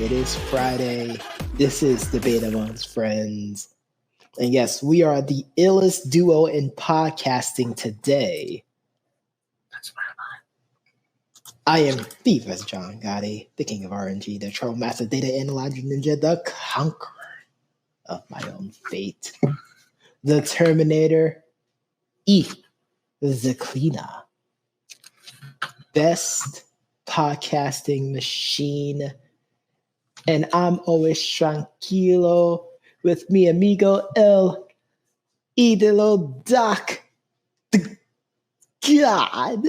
It is Friday. This is Debate Amongst Friends. And yes, we are the illest duo in podcasting today. That's right. I am the Professor John Gotti, the king of RNG, the Troll Master Data Analyzer Ninja, the conqueror of my own fate, the Terminator, the cleaner, best podcasting machine. And I'm always tranquilo with mi amigo El Idolo Doc. God.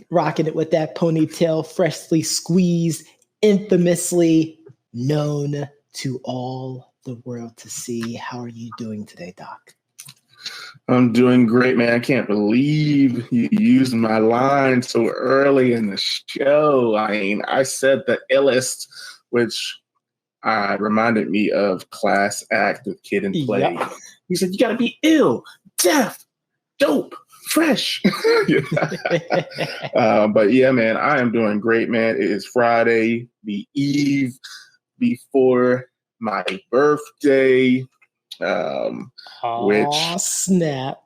Rocking it with that ponytail, freshly squeezed, infamously known to all the world to see. How are you doing today, Doc? I'm doing great, man. I can't believe you used my line so early in the show. I mean, I said the illest, which reminded me of Class Act with Kid and Play. Yep. He said, you got to be ill, deaf, dope, fresh. But yeah, man, I am doing great, man. It is Friday, the eve before my birthday. Which snap.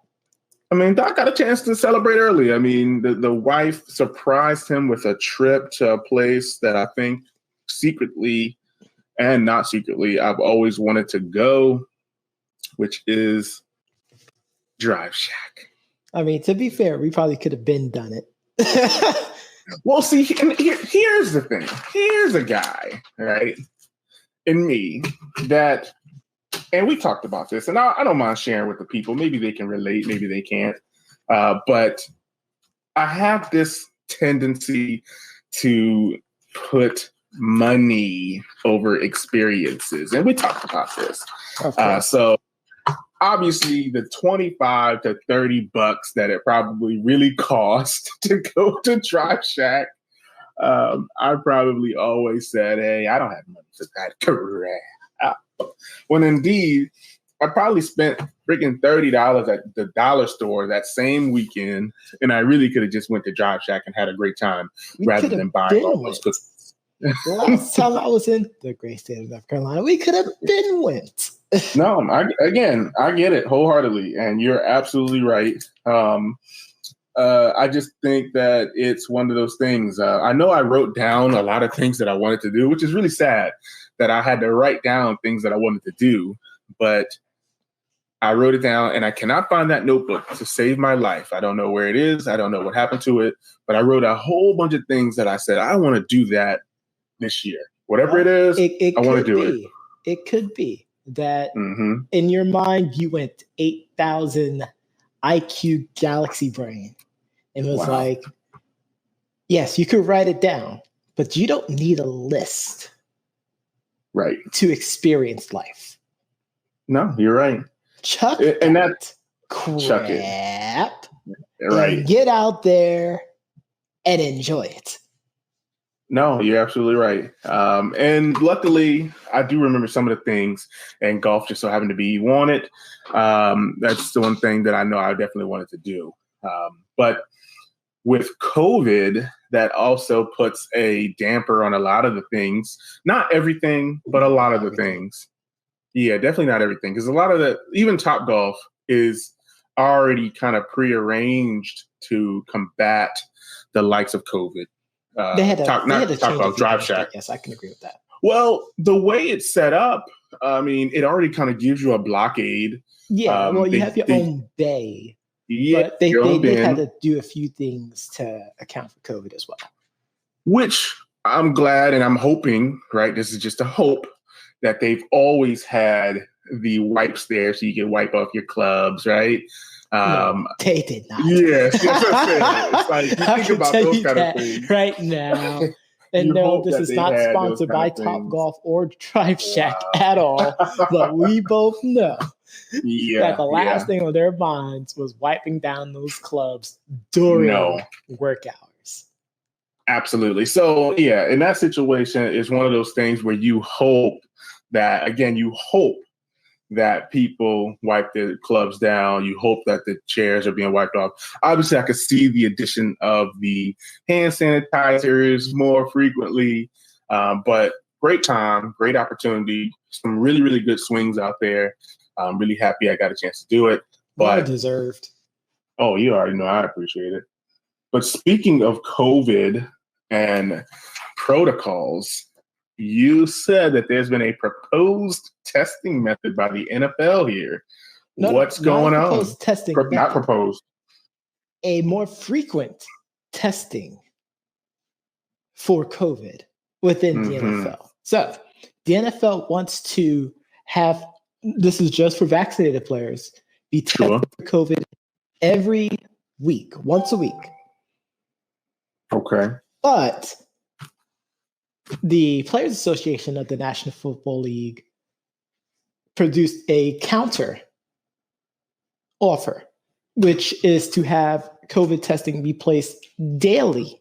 I mean, Doc got a chance to celebrate early. I mean, the wife surprised him with a trip to a place that I think secretly and not secretly I've always wanted to go, which is Drive Shack. I mean, to be fair, we probably could have done it. Well, see, here's the thing. Here's a guy, right, in me that, and we talked about this, and I don't mind sharing with the people. Maybe they can relate, maybe they can't. But I have this tendency to put money over experiences, and we talked about this. So obviously the 25 to 30 bucks that it probably really cost to go to Drive Shack, I probably always said, hey, I don't have money for that crap. When indeed, I probably spent freaking $30 at the dollar store that same weekend, and I really could have just went to Drive Shack and had a great time rather than buying all those cookies. Last time I was in the great state of North Carolina, we could have went. No, I get it wholeheartedly, and you're absolutely right. I just think that it's one of those things. I know I wrote down a lot of things that I wanted to do, which is really sad that I had to write down things that I wanted to do, but I wrote it down and I cannot find that notebook to save my life. I don't know where it is. I don't know what happened to it, but I wrote a whole bunch of things that I said, I want to do that this year. Whatever it is, I want to do it. It could be that in your mind, you went 8,000 IQ galaxy brain and was like, yes, you could write it down, but you don't need a list. Right. To experience life. No, you're right. Chuck it. Right. And get out there and enjoy it. No, you're absolutely right. And luckily, I do remember some of the things, and golf just so happened to be on it. That's the one thing that I know I definitely wanted to do. But with COVID, that also puts a damper on a lot of the things. Not everything, but a lot of the things. Yeah, definitely not everything. Because a lot of even Topgolf is already kind of prearranged to combat the likes of COVID. They had to Topgolf Drive Shack. Yes, I can agree with that. Well, the way it's set up, I mean, it already kind of gives you a blockade. Yeah, you have your own bay. Yeah, but they had to do a few things to account for COVID as well. Which I'm glad and I'm hoping, right? This is just a hope that they've always had the wipes there so you can wipe off your clubs, right? No, they did not. Yes, it's like you think about those kind of things right now. And no, this is not sponsored by Topgolf or Drive Shack at all. But we both know that the last thing on their minds was wiping down those clubs during work hours. Absolutely. So, yeah, in that situation, it's one of those things where you hope that people wipe their clubs down. You hope that the chairs are being wiped off. Obviously, I could see the addition of the hand sanitizers more frequently. But great time, great opportunity, some really, really good swings out there. I'm really happy I got a chance to do it. But well deserved. Oh, you already know I appreciate it. But speaking of COVID and protocols, you said that there's been a proposed testing method by the NFL here. What's going on? Proposed testing not proposed. A more frequent testing for COVID within the NFL. So the NFL wants to have, this is just for vaccinated players, be tested for COVID every week, once a week. Okay. But the Players Association of the National Football League produced a counter offer, which is to have COVID testing be placed daily.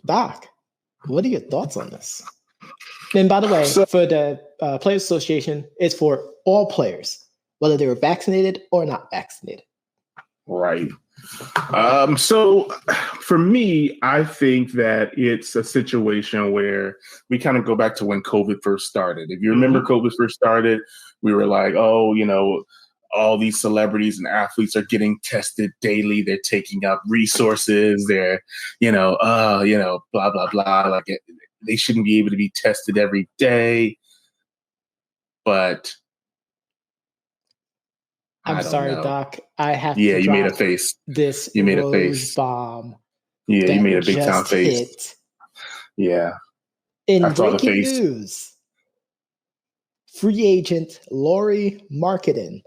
Doc, what are your thoughts on this? And by the way, for the Players Association, it's for all players, whether they were vaccinated or not vaccinated. Right. So for me, I think that it's a situation where we kind of go back to when COVID first started. If you remember COVID first started, we were like, oh, all these celebrities and athletes are getting tested daily. They're taking up resources. They're, blah, blah, blah. Like they shouldn't be able to be tested every day. But I'm sorry, Doc. I have to you made a face. You made a face. Bomb. Yeah, you made a big time face. Yeah. In breaking news, free agent Lauri Markkanen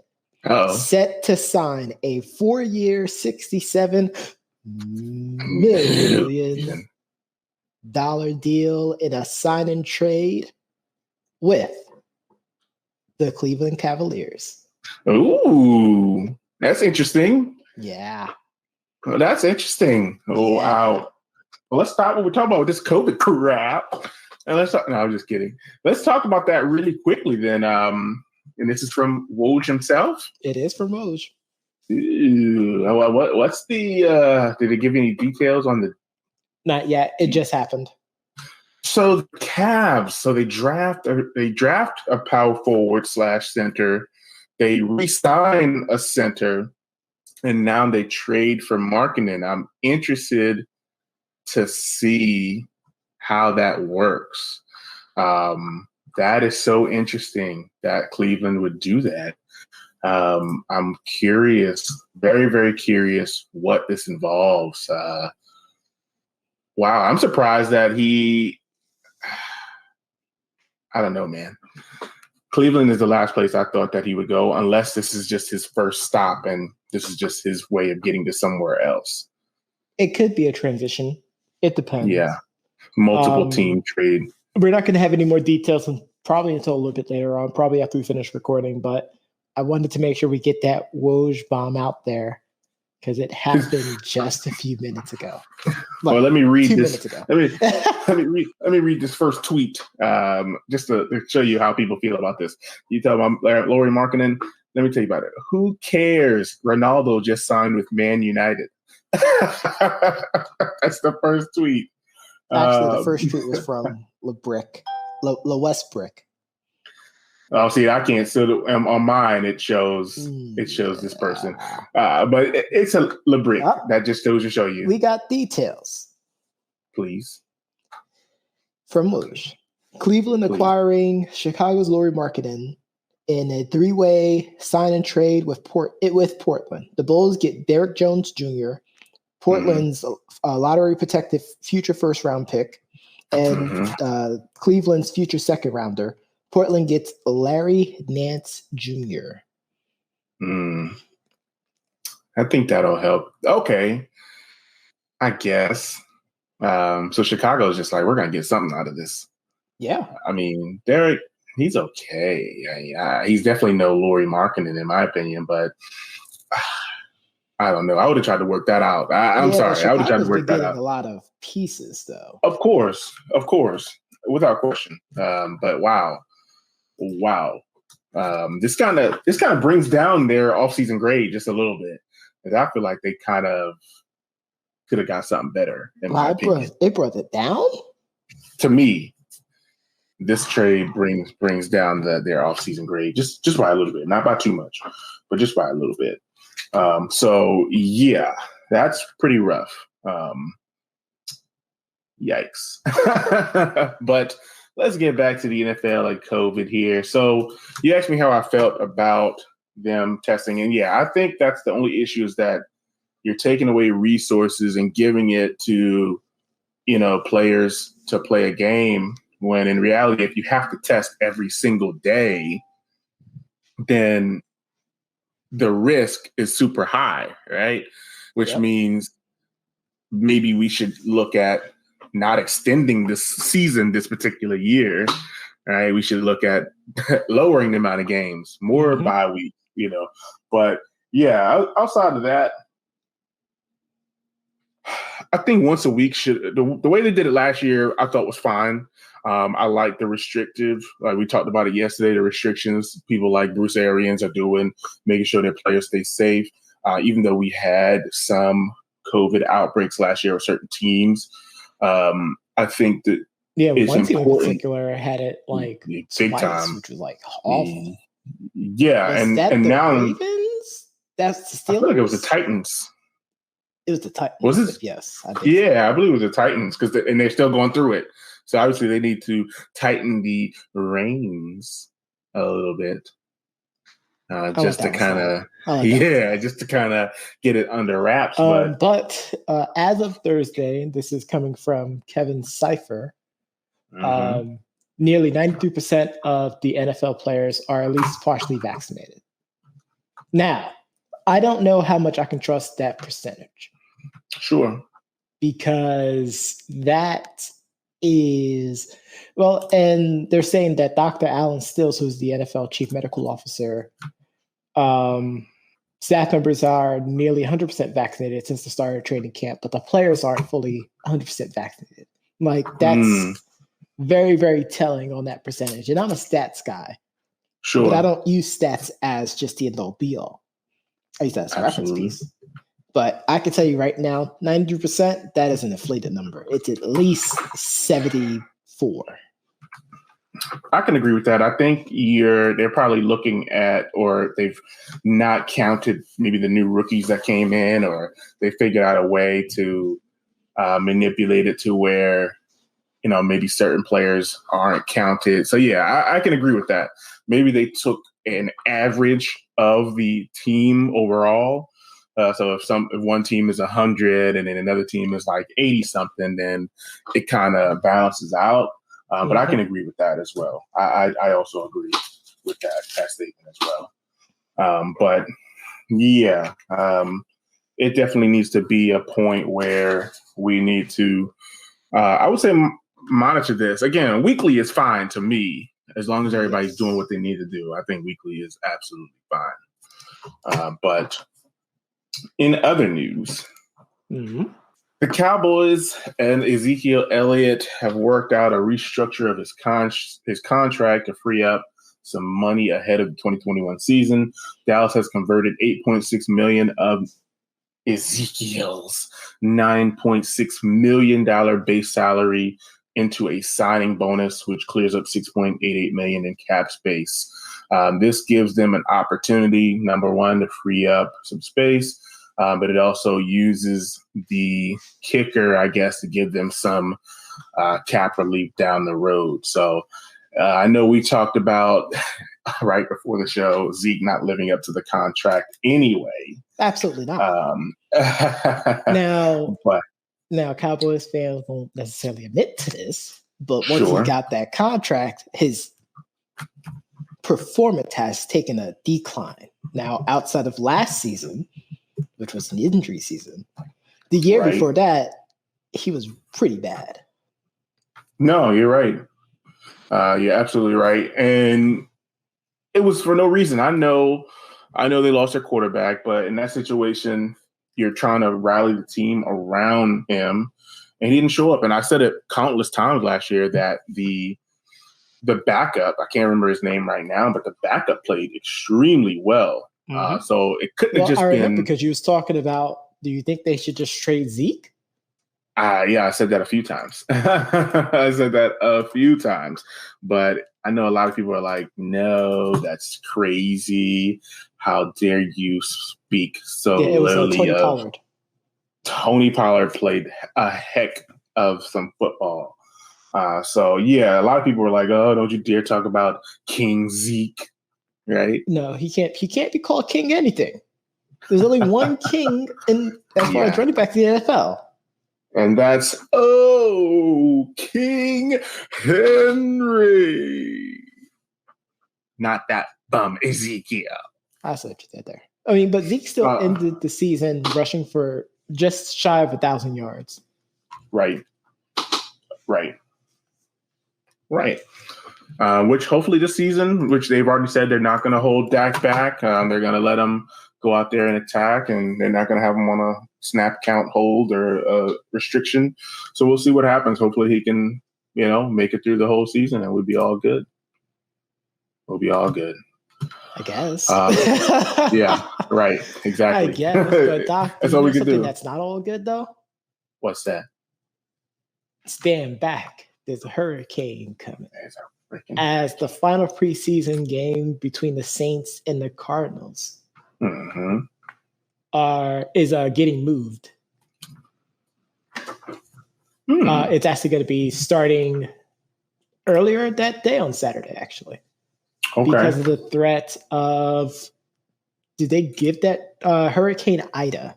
set to sign a 4-year, $67 million deal in a sign and trade with the Cleveland Cavaliers. Ooh, that's interesting. Yeah. Oh, that's interesting. Oh, wow. Well, let's stop what we're talking about with this COVID crap. And let's talk. No, I'm just kidding. Let's talk about that really quickly then. And this is from Woj himself. It is from Woj. Ooh, what's the? Did they give you any details on the? Not yet. It just happened. So the Cavs. So they draft a power forward / center. They re-sign a center, and now they trade for Markkanen. I'm interested to see how that works. That is so interesting that Cleveland would do that. I'm curious, very, very curious what this involves. Wow, I'm surprised that I don't know, man. Cleveland is the last place I thought that he would go, unless this is just his first stop and this is just his way of getting to somewhere else. It could be a transition. It depends. Yeah. Multiple team trade. We're not going to have any more details probably until a little bit later on, probably after we finish recording, but I wanted to make sure we get that Woj bomb out there because it happened just a few minutes ago. Well, let me read 2 this. minutes ago. Let me read this first tweet, just to show you how people feel about this. You tell them Lauri Markkanen. Let me tell you about it. Who cares? Ronaldo just signed with Man United. That's the first tweet. Actually, the first tweet was from La Westbrick. Oh, see, I can't. So on mine, it shows this person, but it's a LeBrick that just goes to show you. We got details, please, from Woj. Cleveland acquiring Chicago's Lauri Markkanen in a 3-way sign and trade with Portland. The Bulls get Derrick Jones Jr., Portland's lottery protected future first round pick, and Cleveland's future second rounder. Portland gets Larry Nance Jr. I think that'll help. Okay. I guess. So Chicago's just like, we're going to get something out of this. Yeah. I mean, Derek, he's okay. He's definitely no Lauri Markkanen in my opinion, but I don't know. I would have tried to work that out. I'm sorry. Chicago's I would have tried to work that out. A lot of pieces, though. Of course. Without question. But wow. This kind of brings down their offseason grade just a little bit. Because I feel like they kind of could have got something better, in my opinion. It brought it down? to me, this trade brings down their offseason grade just by a little bit, not by too much, but just by a little bit. So yeah, that's pretty rough. Yikes. But let's get back to the NFL and COVID here. So you asked me how I felt about them testing, and yeah, I think that's the only issue is that you're taking away resources and giving it to players to play a game, when in reality, if you have to test every single day, then the risk is super high, right? Which means maybe we should look at not extending this season this particular year, right? We should look at lowering the amount of games, more bye week, But yeah, outside of that, I think once a week the way they did it last year, I thought was fine. I like the restrictive, like we talked about it yesterday, the restrictions people like Bruce Arians are doing, making sure their players stay safe. Even though we had some COVID outbreaks last year with certain teams, I think that one team in particular had it like big twice, time, which was like awful. Yeah, was and that and the now Ravens? That's the Steelers? I feel like it was the Titans. It was the Titans. Was it? Yes. I believe it was the Titans and they're still going through it. So obviously they need to tighten the reins a little bit, just to kind of get it under wraps. But as of Thursday, this is coming from Kevin Cipher. Nearly 93% of the NFL players are at least partially vaccinated. Now, I don't know how much I can trust that percentage. Sure. Because that is, and they're saying that Dr. Alan Stills, who's the NFL chief medical officer, staff members are nearly 100% vaccinated since the start of training camp, but the players aren't fully 100% vaccinated. Like, that's very, very telling on that percentage. And I'm a stats guy. Sure. But I don't use stats as just the end-all be-all. I use that as a reference piece. But I can tell you right now, 93%, that is an inflated number. It's at least 74. I can agree with that. I think they're probably looking at, or they've not counted maybe the new rookies that came in, or they figured out a way to manipulate it to where, maybe certain players aren't counted. So yeah, I can agree with that. Maybe they took an average of the team overall. So if one team is 100 and then another team is like 80 something, then it kind of balances out. But I can agree with that as well. I also agree with that statement as well. But yeah, it definitely needs to be a point where we need to, I would say, monitor this. Again, weekly is fine to me, as long as everybody's doing what they need to do. I think weekly is absolutely fine. But in other news, the Cowboys and Ezekiel Elliott have worked out a restructure of his contract to free up some money ahead of the 2021 season. Dallas has converted $8.6 million of Ezekiel's $9.6 million base salary into a signing bonus, which clears up $6.88 million in cap space. This gives them an opportunity, number one, to free up some space, but it also uses the kicker, I guess, to give them some cap relief down the road. So I know we talked about right before the show, Zeke not living up to the contract anyway. Absolutely not. Now, Cowboys fans won't necessarily admit to this, but once he got that contract, his performance has taken a decline. Now, outside of last season, which was an injury season, the year before that, he was pretty bad. No, you're right. You're absolutely right. And it was for no reason. I know they lost their quarterback, but in that situation, you're trying to rally the team around him, and he didn't show up. And I said it countless times last year that the backup, I can't remember his name right now, but the backup played extremely well. So it couldn't have just been because you was talking about, do you think they should just trade Zeke? Yeah, I said that a few times. I said that a few times, but I know a lot of people are like, "No, that's crazy. How dare you speak so Yeah, it was lowly Tony of Pollard. Tony Pollard played a heck of some football." So yeah, a lot of people were like, "Oh, don't you dare talk about King Zeke," right? No, he can't. He can't be called king anything. There's only one king as far as running back in the NFL. And that's King Henry. Not that bum Ezekiel. I saw what you said there. I mean, but Zeke still ended the season rushing for just shy of 1,000 yards. Right. Which hopefully this season, which they've already said they're not going to hold Dak back. They're going to let him go out there and attack, and they're not going to have him on a snap count hold or a restriction. So we'll see what happens. Hopefully he can, make it through the whole season, and we'll be all good. I guess. Yeah, right. Exactly. I guess. But Doc, that's all we can do. That's not all good, though. What's that? Stand back. There's a hurricane coming. As the final preseason game between the Saints and the Cardinals is getting moved. It's actually going to be starting earlier that day on Saturday, actually. Okay. Because of the threat of, did they give that Hurricane Ida?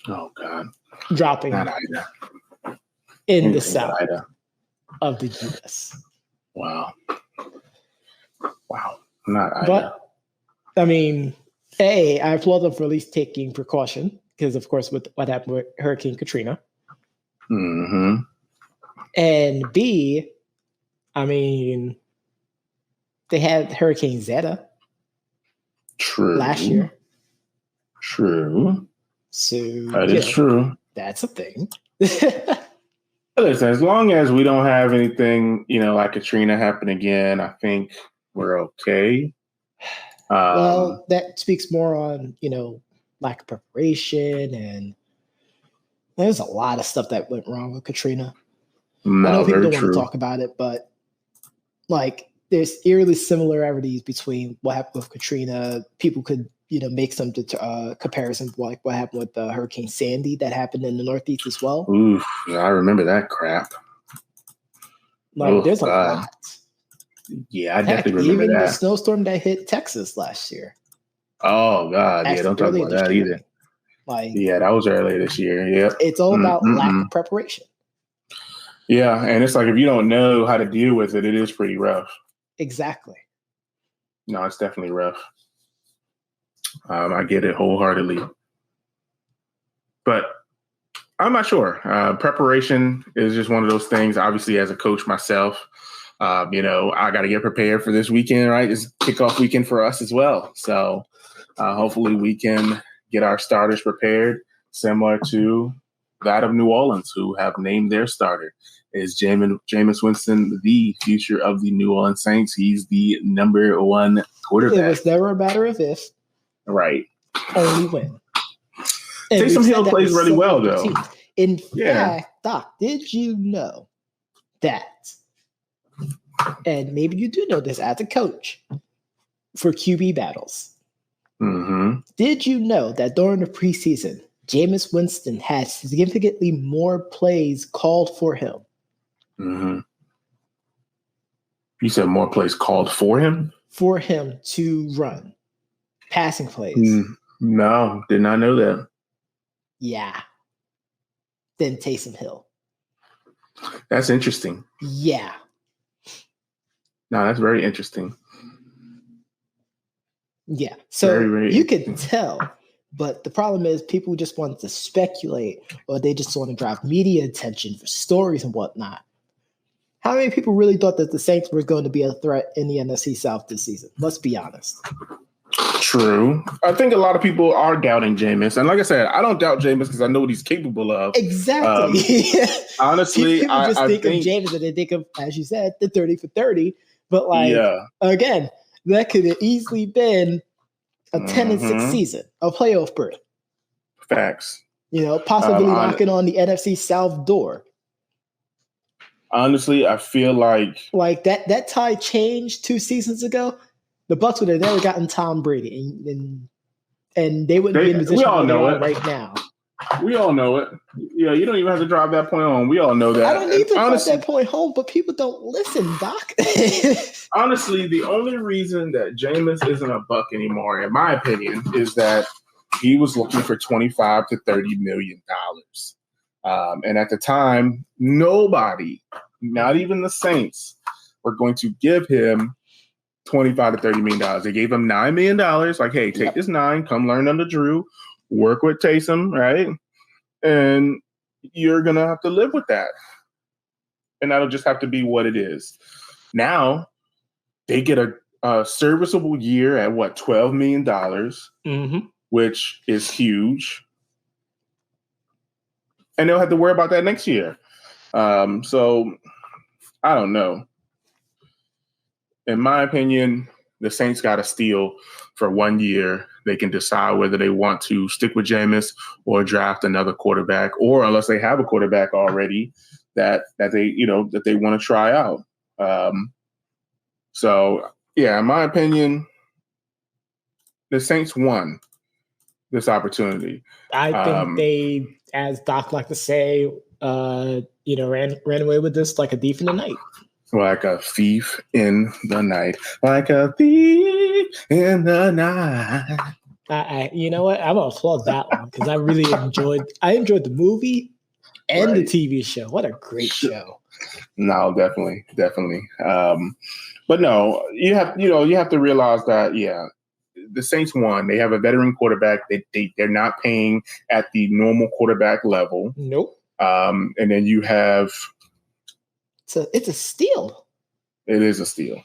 Oh, God. Dropping Not Ida. In the south of the U.S. Wow. Not Ida. But, I mean, A, I applaud them for at least taking precaution, because, of course, with what happened with Hurricane Katrina. And B, I mean, they had Hurricane Zeta. True. Last year. True. So that is true. That's a thing. Listen, as long as we don't have anything, like Katrina happen again, I think we're okay. Well, that speaks more on, lack of preparation, and there's a lot of stuff that went wrong with Katrina. I know people don't want to talk about it, but there's eerily similarities between what happened with Katrina. People could, make some comparison like what happened with Hurricane Sandy that happened in the Northeast as well. Oof, I remember that crap. There's a lot. Yeah, I definitely remember even that. The snowstorm that hit Texas last year. Oh, God. Yeah, don't talk about that either. Yeah, that was earlier this year. Yeah. It's all about lack of preparation. Yeah, and it's like if you don't know how to deal with it, it is pretty rough. Exactly. No, it's definitely rough. I get it wholeheartedly. But I'm not sure. Preparation is just one of those things. Obviously, as a coach myself, I got to get prepared for this weekend, right? It's kickoff weekend for us as well. So hopefully we can get our starters prepared, similar to that of New Orleans, who have named their starter. Is Jameis Winston the future of the New Orleans Saints? He's the number one quarterback. It was never a matter of if. Right. Only when. Taysom Hill plays really well, though. In fact, Doc, did you know that, and maybe you do know this as a coach, for QB battles, did you know that during the preseason, Jameis Winston had significantly more plays called for him? You said more plays called for him? For him to run. Passing plays. No, did not know that. Yeah. Than Taysom Hill. That's interesting. Yeah. No, that's very interesting. Yeah. So very, very you can tell, but the problem is people just want to speculate, or they just want to drive media attention for stories and whatnot. How many people really thought that the Saints were going to be a threat in the NFC South this season? Let's be honest. True. I think a lot of people are doubting Jameis. And like I said, I don't doubt Jameis because I know what he's capable of. Exactly. Honestly, people just think of Jameis and they think of, as you said, the 30 for 30. But again, that could have easily been a 10-6 season, a playoff berth. Facts. Possibly knocking on the NFC South door. Honestly, I feel like that tide changed 2 seasons ago. The Bucs would have never gotten Tom Brady, and they wouldn't be in position where they are right now. We all know it. Yeah, you don't even have to drive that point home. We all know that. I don't need to drive that point home, but people don't listen, Doc. Honestly, the only reason that Jameis isn't a Buck anymore, in my opinion, is that he was looking for $25 to $30 million. And at the time, nobody, not even the Saints, were going to give him $25 to $30 million. They gave him $9 million. Like, hey, take this 9, come learn under Drew, work with Taysom, right? And you're going to have to live with that. And that'll just have to be what it is. Now, they get a serviceable year at $12 million, which is huge. And they'll have to worry about that next year. So I don't know. In my opinion, the Saints got to steal for 1 year. They can decide whether they want to stick with Jameis or draft another quarterback, or unless they have a quarterback already that they want to try out. So yeah, in my opinion, the Saints won this opportunity. I think they, as Doc like to say, ran away with this like a thief in the night. Like a thief in the night. Like a thief in the night. You know what? I'm gonna applaud that one because I really enjoyed the movie and the TV show. What a great show. No, definitely. But no, you have to realize that, the Saints won. They have a veteran quarterback. They're not paying at the normal quarterback level. Nope. And then you have. It's a steal. It is a steal.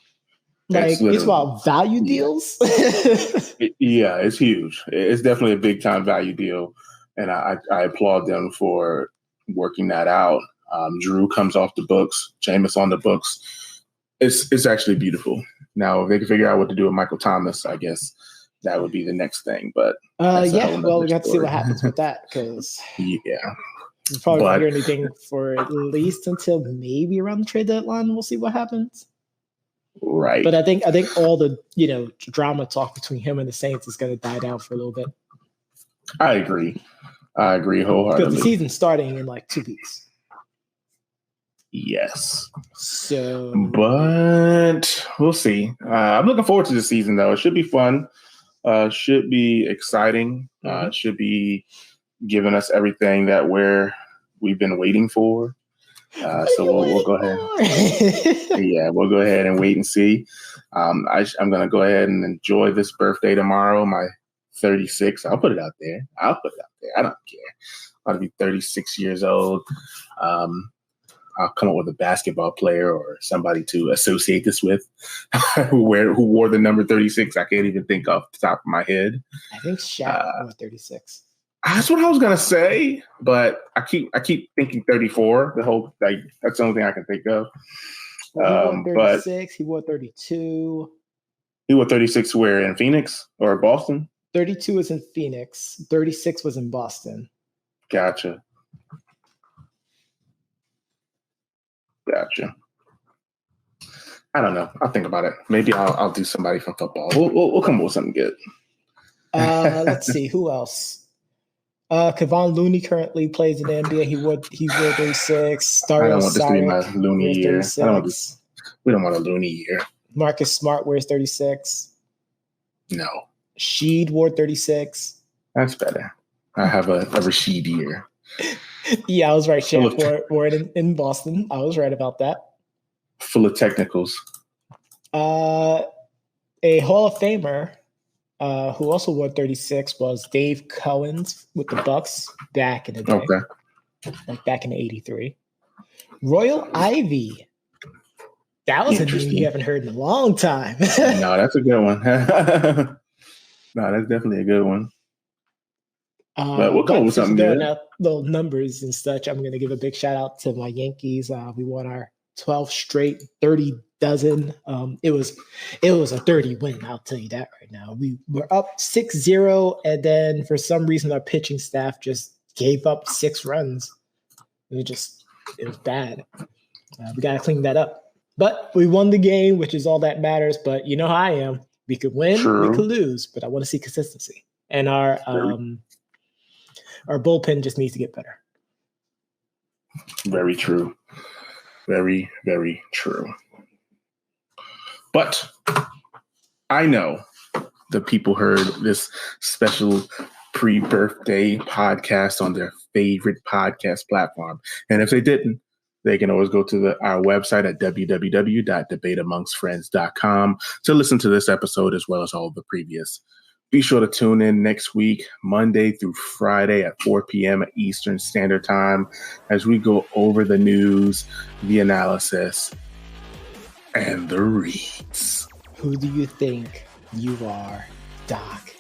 Like it's about value deals. It's huge. It's definitely a big time value deal, and I applaud them for working that out. Drew comes off the books. Jameis on the books. It's actually beautiful. Now, if they can figure out what to do with Michael Thomas, I guess that would be the next thing. But we got to see what happens with that because we probably won't hear anything for at least until maybe around the trade deadline. We'll see what happens. Right. But I think all the drama talk between him and the Saints is going to die down for a little bit. I agree wholeheartedly. Because the season's starting in like 2 weeks. Yes. So, but we'll see. I'm looking forward to the season, though. It should be fun. Should be exciting. Should be giving us everything that we've been waiting for. So we'll go ahead. We'll go ahead and wait and see. I'm going to go ahead and enjoy this birthday tomorrow. My 36. I'll put it out there. I don't care. I'll be 36 years old. I'll come up with a basketball player or somebody to associate this with who wore the number 36. I can't even think off the top of my head. I think Shaq wore 36. That's what I was gonna say, but I keep thinking 34. That's the only thing I can think of. He wore 36. He wore 32. He wore 36 where, in Phoenix or Boston? 32 was in Phoenix. 36 was in Boston. Gotcha. I don't know. I'll think about it. Maybe I'll do somebody from football. We'll come up with something good. Let's see who else. Kevon Looney currently plays in the NBA. He wore 36. I don't want this to be my Looney year. We don't want a Looney year. Marcus Smart wears 36. No. Sheed wore 36. That's better. I have a Rasheed year. Yeah, I was right. Shaq wore it in Boston. I was right about that. Full of technicals. A Hall of Famer who also wore 36 was Dave Cowens with the Bucks back in the day. Okay. Like back in '83. Royal Ivy. That was a name you haven't heard in a long time. No, that's a good one. No, that's definitely a good one. But we'll come up with something good. Out little numbers and such. I'm going to give a big shout out to my Yankees. We won our 12th straight 30 dozen. It was a 30 win. I'll tell you that right now. We were up 6-0, and then for some reason our pitching staff just gave up 6 runs. It was bad. We got to clean that up. But we won the game, which is all that matters. But you know how I am. We could win, we could lose, but I want to see consistency. And our bullpen just needs to get better. Very true. Very, very true. But I know the people heard this special pre-birthday podcast on their favorite podcast platform. And if they didn't, they can always go to our website at www.debateamongstfriends.com to listen to this episode as well as all of the previous. Be sure to tune in next week, Monday through Friday at 4 p.m. Eastern Standard Time, as we go over the news, the analysis, and the reads. Who do you think you are, Doc?